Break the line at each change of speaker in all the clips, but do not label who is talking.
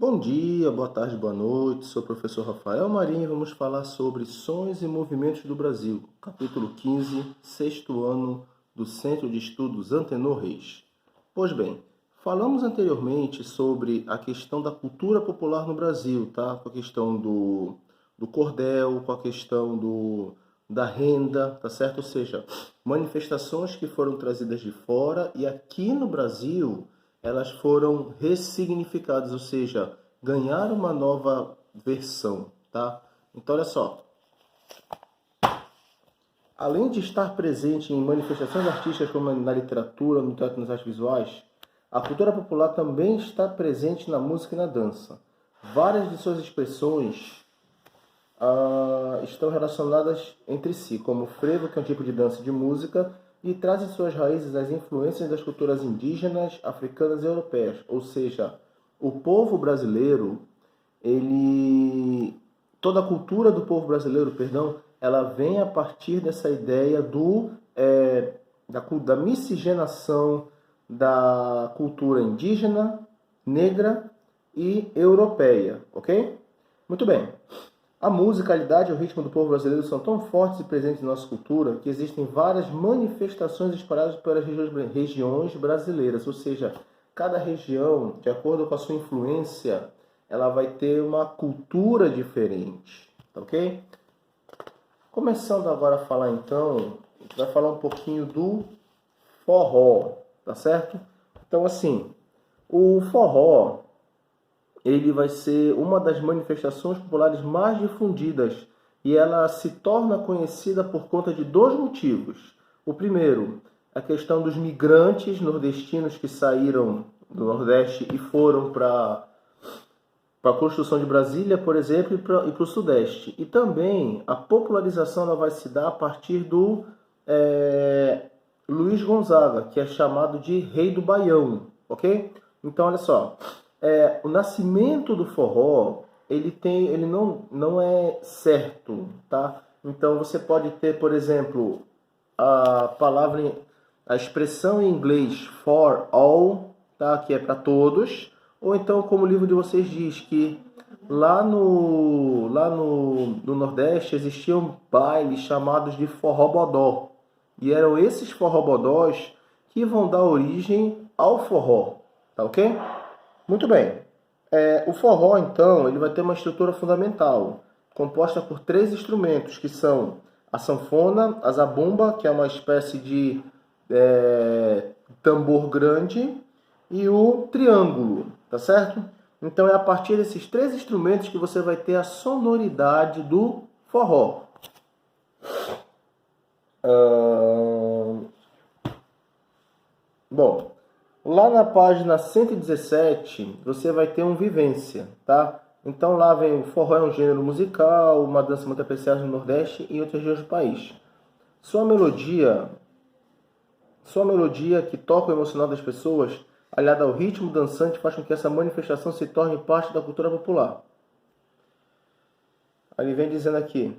Bom dia, boa tarde, boa noite. Sou o professor Rafael Marinho e vamos falar sobre Sons e Movimentos do Brasil, capítulo 15, sexto ano do Centro de Estudos Antenor Reis. Pois bem, falamos anteriormente sobre a questão da cultura popular no Brasil, tá? Com a questão do cordel, com a questão da renda, tá certo? Ou seja, manifestações que foram trazidas de fora e aqui no Brasil elas foram ressignificadas, ou seja, ganharam uma nova versão, tá? Então, olha só. Além de estar presente em manifestações artísticas como na literatura, no teatro e nas artes visuais, a cultura popular também está presente na música e na dança. Várias de suas expressões estão relacionadas entre si, como o frevo, que é um tipo de dança e de música, e trazem suas raízes as influências das culturas indígenas, africanas e europeias. Ou seja, o povo brasileiro, toda a cultura do povo brasileiro, perdão, ela vem a partir dessa ideia da miscigenação da cultura indígena, negra e europeia, ok? Muito bem. A musicalidade e o ritmo do povo brasileiro são tão fortes e presentes em nossa cultura que existem várias manifestações espalhadas pelas regiões brasileiras, ou seja, cada região, de acordo com a sua influência, ela vai ter uma cultura diferente, ok? Começando agora a falar então, a gente vai falar um pouquinho do forró, tá certo? Então assim, o forró ele vai ser uma das manifestações populares mais difundidas e ela se torna conhecida por conta de dois motivos. O primeiro, a questão dos migrantes nordestinos que saíram do Nordeste e foram para a construção de Brasília, por exemplo, e para o Sudeste. E também a popularização ela vai se dar a partir do Luiz Gonzaga, que é chamado de Rei do Baião, ok? Então, olha só. O nascimento do forró, ele não é certo, tá? Então você pode ter, por exemplo, a expressão em inglês for all, tá? Que é para todos, ou então como o livro de vocês diz que lá no Nordeste existiam bailes chamados de forró-bodó, e eram esses forró-bodós que vão dar origem ao forró, tá ok? Muito bem. O forró, então, ele vai ter uma estrutura fundamental, composta por três instrumentos, que são a sanfona, a zabumba, que é uma espécie de tambor grande, e o triângulo, tá certo? Então é a partir desses três instrumentos que você vai ter a sonoridade do forró. Bom, lá na página 117, você vai ter um vivência, tá? Então lá vem o forró é um gênero musical, uma dança muito apreciada no Nordeste e em outras regiões do país. Sua melodia que toca o emocional das pessoas, aliada ao ritmo dançante, faz com que essa manifestação se torne parte da cultura popular. Aí ele vem dizendo aqui.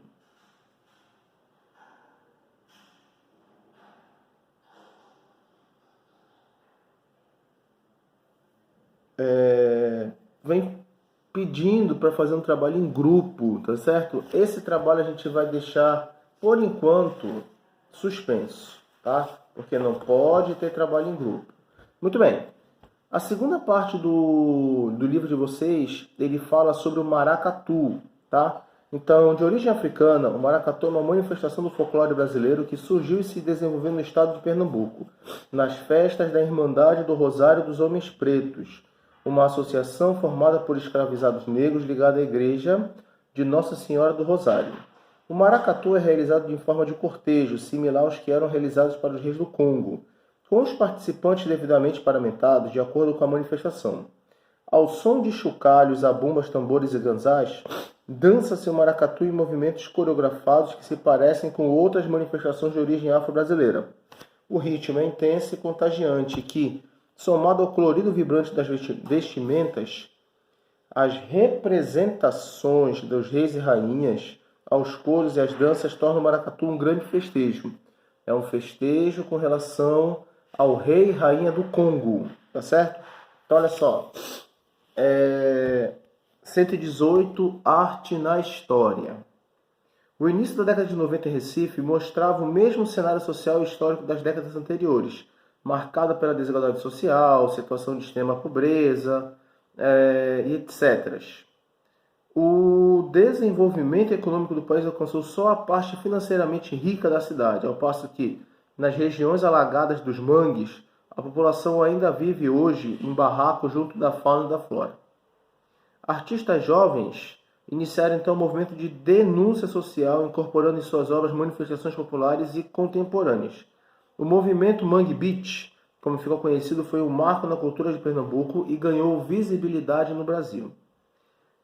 Vem pedindo para fazer um trabalho em grupo, tá certo? Esse trabalho a gente vai deixar, por enquanto, suspenso, tá? Porque não pode ter trabalho em grupo. Muito bem. A segunda parte do livro de vocês, ele fala sobre o maracatu, tá? Então, de origem africana, o maracatu é uma manifestação do folclore brasileiro que surgiu e se desenvolveu no estado de Pernambuco, nas festas da Irmandade do Rosário dos Homens Pretos, uma associação formada por escravizados negros ligada à igreja de Nossa Senhora do Rosário. O maracatu é realizado em forma de cortejo, similar aos que eram realizados para os reis do Congo, com os participantes devidamente paramentados de acordo com a manifestação. Ao som de chocalhos, zabumbas, tambores e ganzás, dança-se o maracatu em movimentos coreografados que se parecem com outras manifestações de origem afro-brasileira. O ritmo é intenso e contagiante que, somado ao colorido vibrante das vestimentas, as representações dos reis e rainhas, aos coros e às danças tornam o maracatu um grande festejo. É um festejo com relação ao rei e rainha do Congo, tá certo? Então, olha só. 118, Arte na História. O início da década de 90 em Recife mostrava o mesmo cenário social e histórico das décadas anteriores, marcada pela desigualdade social, situação de extrema pobreza, e etc. O desenvolvimento econômico do país alcançou só a parte financeiramente rica da cidade, ao passo que, nas regiões alagadas dos mangues, a população ainda vive hoje em barracos junto da fauna e da flora. Artistas jovens iniciaram então o movimento de denúncia social, incorporando em suas obras manifestações populares e contemporâneas. O movimento Mangue Beat, como ficou conhecido, foi um marco na cultura de Pernambuco e ganhou visibilidade no Brasil.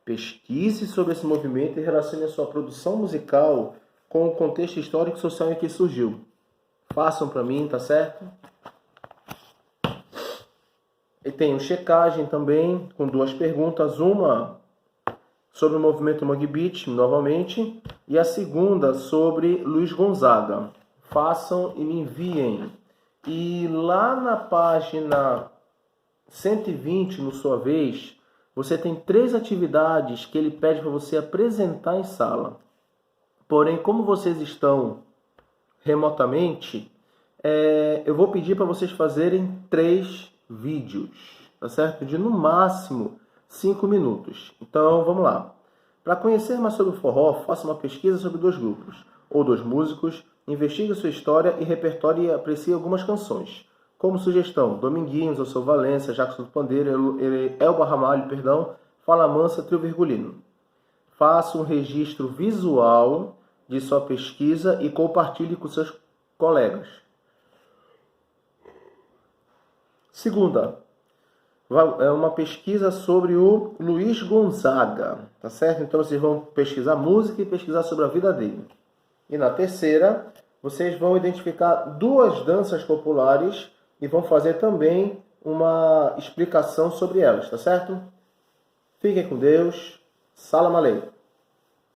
Pesquise sobre esse movimento e relacione a sua produção musical com o contexto histórico e social em que surgiu. Façam para mim, tá certo? E tenho checagem também, com 2 perguntas. Uma sobre o movimento Mangue Beat, novamente, e a segunda sobre Luiz Gonzaga. Façam e me enviem. E lá na página 120, no sua vez, você tem 3 atividades que ele pede para você apresentar em sala. Porém, como vocês estão remotamente, eu vou pedir para vocês fazerem 3 vídeos, tá certo? De no máximo 5 minutos. Então, vamos lá. Para conhecer mais sobre o forró, faça uma pesquisa sobre 2 grupos, ou 2 músicos, investigue sua história e repertório e aprecie algumas canções. Como sugestão, Dominguinhos, Alceu Valença, Jackson do Pandeiro, Elba Ramalho, Fala Mansa, Trio Virgulino. Faça um registro visual de sua pesquisa e compartilhe com seus colegas. Segunda, é uma pesquisa sobre o Luiz Gonzaga, tá certo? Então vocês vão pesquisar música e pesquisar sobre a vida dele. E na terceira, vocês vão identificar 2 danças populares e vão fazer também uma explicação sobre elas, tá certo? Fiquem com Deus. Salam aleikum.